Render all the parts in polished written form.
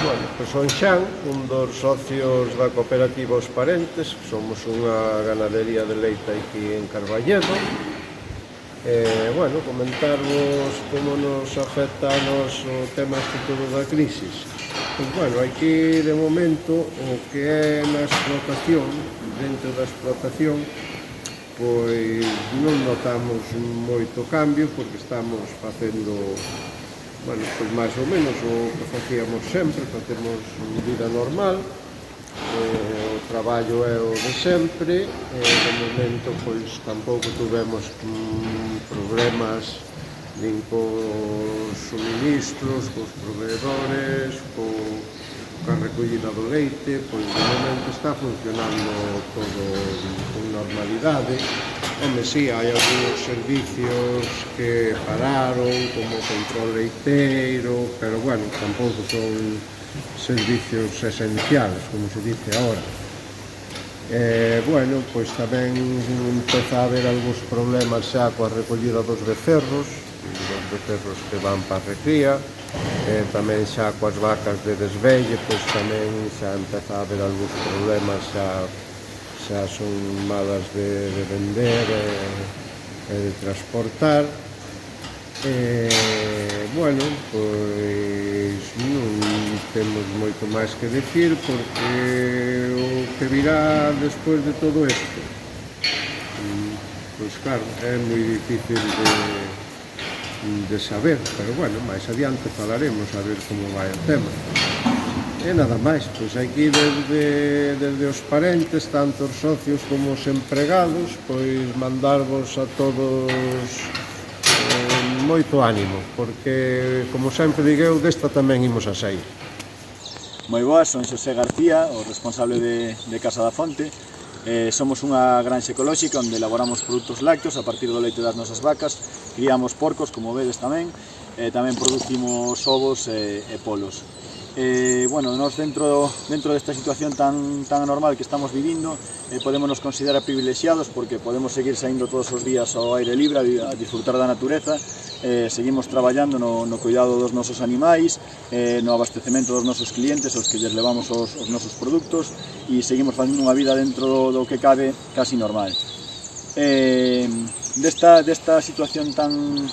Bueno, pois son Xan, un dos socios da cooperativa Os Parentes. Somos unha ganadería de leite aquí en Carballedo. Bueno, comentarvos como nos afecta a nos o tema este todo da crisis. Pois bueno, aquí de momento o que é na explotación, dentro da explotación, pois non notamos moito cambio porque estamos facendo, bueno, pois máis ou menos o que facíamos sempre, facemos vida normal. O traballo é o de sempre, de momento pois tampouco tuvemos problemas nin cos suministros, cos proveedores, coa recollida do leite. Pois de momento está funcionando todo con normalidade. Home, si, hai algúns servicios que pararon, como control leiteiro, pero bueno, tampouco son servicios esenciales, como se dice ahora. Bueno, pois tamén empeza a haber algúns problemas xa coa recollida dos becerros que van para a recría, tamén xa coas vacas de desvelle, pois tamén xa empeza a haber algúns problemas, xa son malas de vender e de transportar. Bueno, pois non temos moito máis que decir, porque o que virá despois de todo isto, pois claro, é moi difícil de saber, pero bueno, máis adiante falaremos a ver como vai o tema. E nada máis, pois aquí desde os parentes, tanto os socios como os empregados, pois mandarvos a todos moito ánimo, porque, como sempre digo, desta tamén imos a sair. Moi boas, son Xosé García, o responsable de Casa da Fonte. Somos unha granxa ecolóxica onde elaboramos produtos lácteos a partir do leite das nosas vacas. Criamos porcos, como vedes tamén, tamén producimos ovos e polos. Bueno, nós dentro desta situación tan anormal que estamos vivindo, podemos nos considerar privilexiados porque podemos seguir saindo todos os días ao aire libre a disfrutar da natureza. Seguimos traballando no cuidado dos nosos animais, no abastecemento dos nosos clientes aos que lles levamos os nosos produtos, e seguimos facendo unha vida dentro do que cabe casi normal. Desta situación tan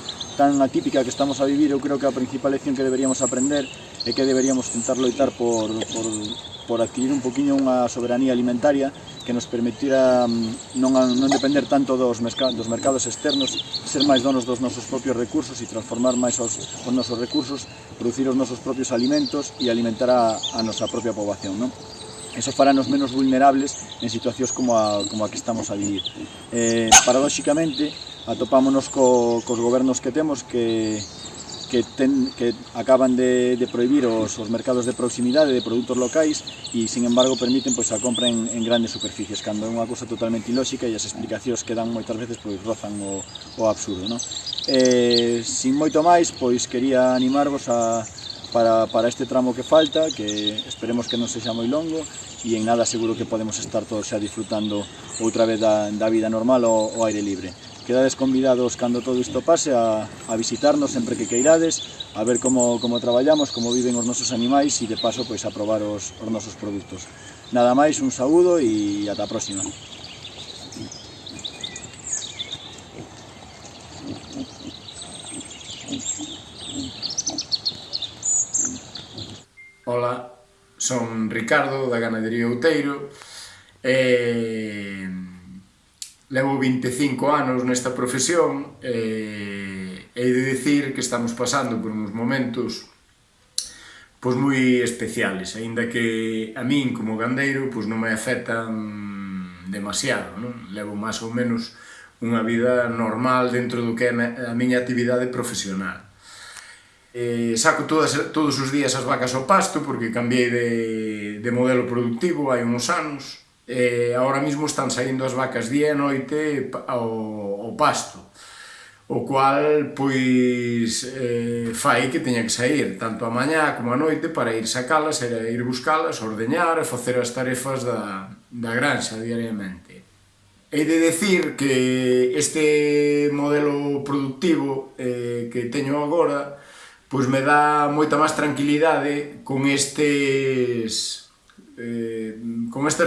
atípica que estamos a vivir, eu creo que a principal lección que deberíamos aprender é que deberíamos tentar loitar por adquirir un poquinho unha soberanía alimentaria que nos permitira non depender tanto dos mercados externos, ser máis donos dos nosos propios recursos e transformar máis os nosos recursos, producir os nosos propios alimentos e alimentar a nosa propia poboación, non? Eso farános menos vulnerables en situacións como a que estamos a vivir. Paradóxicamente, atopámonos cos gobernos que temos que acaban de prohibir os mercados de proximidade de produtos locais e, sin embargo, permiten a compra en grandes superficies, cando é unha cousa totalmente ilóxica e as explicacións que dan moitas veces rozan o absurdo, non? Sin moito máis, quería animarvos para este tramo que falta, que esperemos que non sexa moi longo, e en nada seguro que podemos estar todos xa disfrutando outra vez da vida normal ao aire libre. Quedades convidados cando todo isto pase a visitarnos sempre que queirades, a ver como traballamos, como viven os nosos animais e de paso a probar os nosos produtos. Nada máis, un saúdo e ata a próxima. Ola, son Ricardo da ganadería Outeiro. Levo 25 anos nesta profesión e hei de dicir que estamos pasando por uns momentos moi especiales, aínda que a min como gandeiro non me afectan demasiado, non? Levo máis ou menos unha vida normal dentro do que é a miña actividade profesional. Saco todos os días as vacas ao pasto porque cambiei de modelo productivo hai uns anos. Ahora mesmo están saindo as vacas día e noite ao pasto, o cual fai que teña que sair tanto a mañá como a noite para ir sacalas, ir buscalas, ordeñar e facer as tarefas da granxa diariamente. Hei de decir que este modelo productivo que teño agora pois me dá moita máis tranquilidade con estas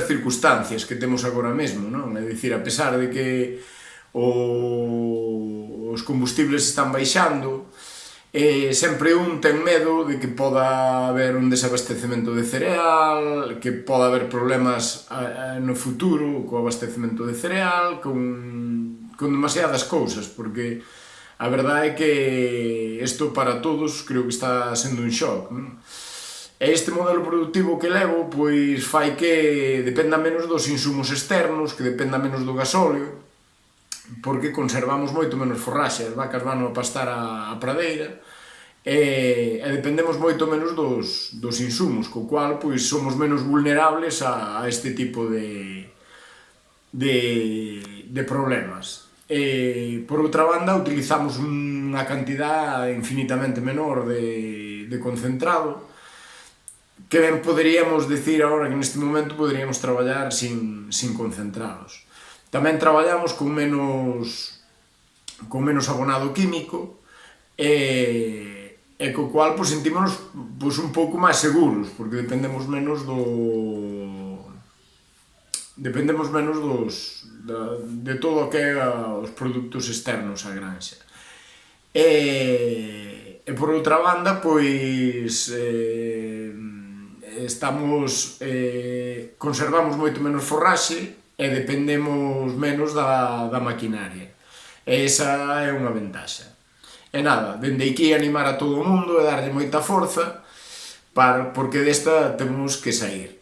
circunstancias que temos agora mesmo, non? É dicir, a pesar de que os combustibles están baixando, sempre un ten medo de que poda haber un desabastecemento de cereal, que poda haber problemas no futuro co abastecemento de cereal, con demasiadas cousas, porque a verdade é que isto para todos creo que está sendo un shock, non? E este modelo productivo que levo pois fai que dependa menos dos insumos externos, que dependa menos do gasóleo, porque conservamos moito menos forraxe, as vacas van a pastar a pradeira, e dependemos moito menos dos insumos, co cual pois somos menos vulnerables a este tipo de problemas. Por outra banda, utilizamos unha cantidad infinitamente menor de concentrado, que ben poderíamos decir agora que neste momento poderíamos traballar sin concentrados. Tamén traballamos con menos abonado químico, e co cual pois, sentímonos pois, un pouco máis seguros, porque dependemos menos de todo o que é os produtos externos á granxa. E por outra banda, pois conservamos moito menos forraxe e dependemos menos da maquinaria. E esa é unha ventaxa. E nada, dende aquí animar a todo o mundo e darlle moita forza, porque desta temos que sair.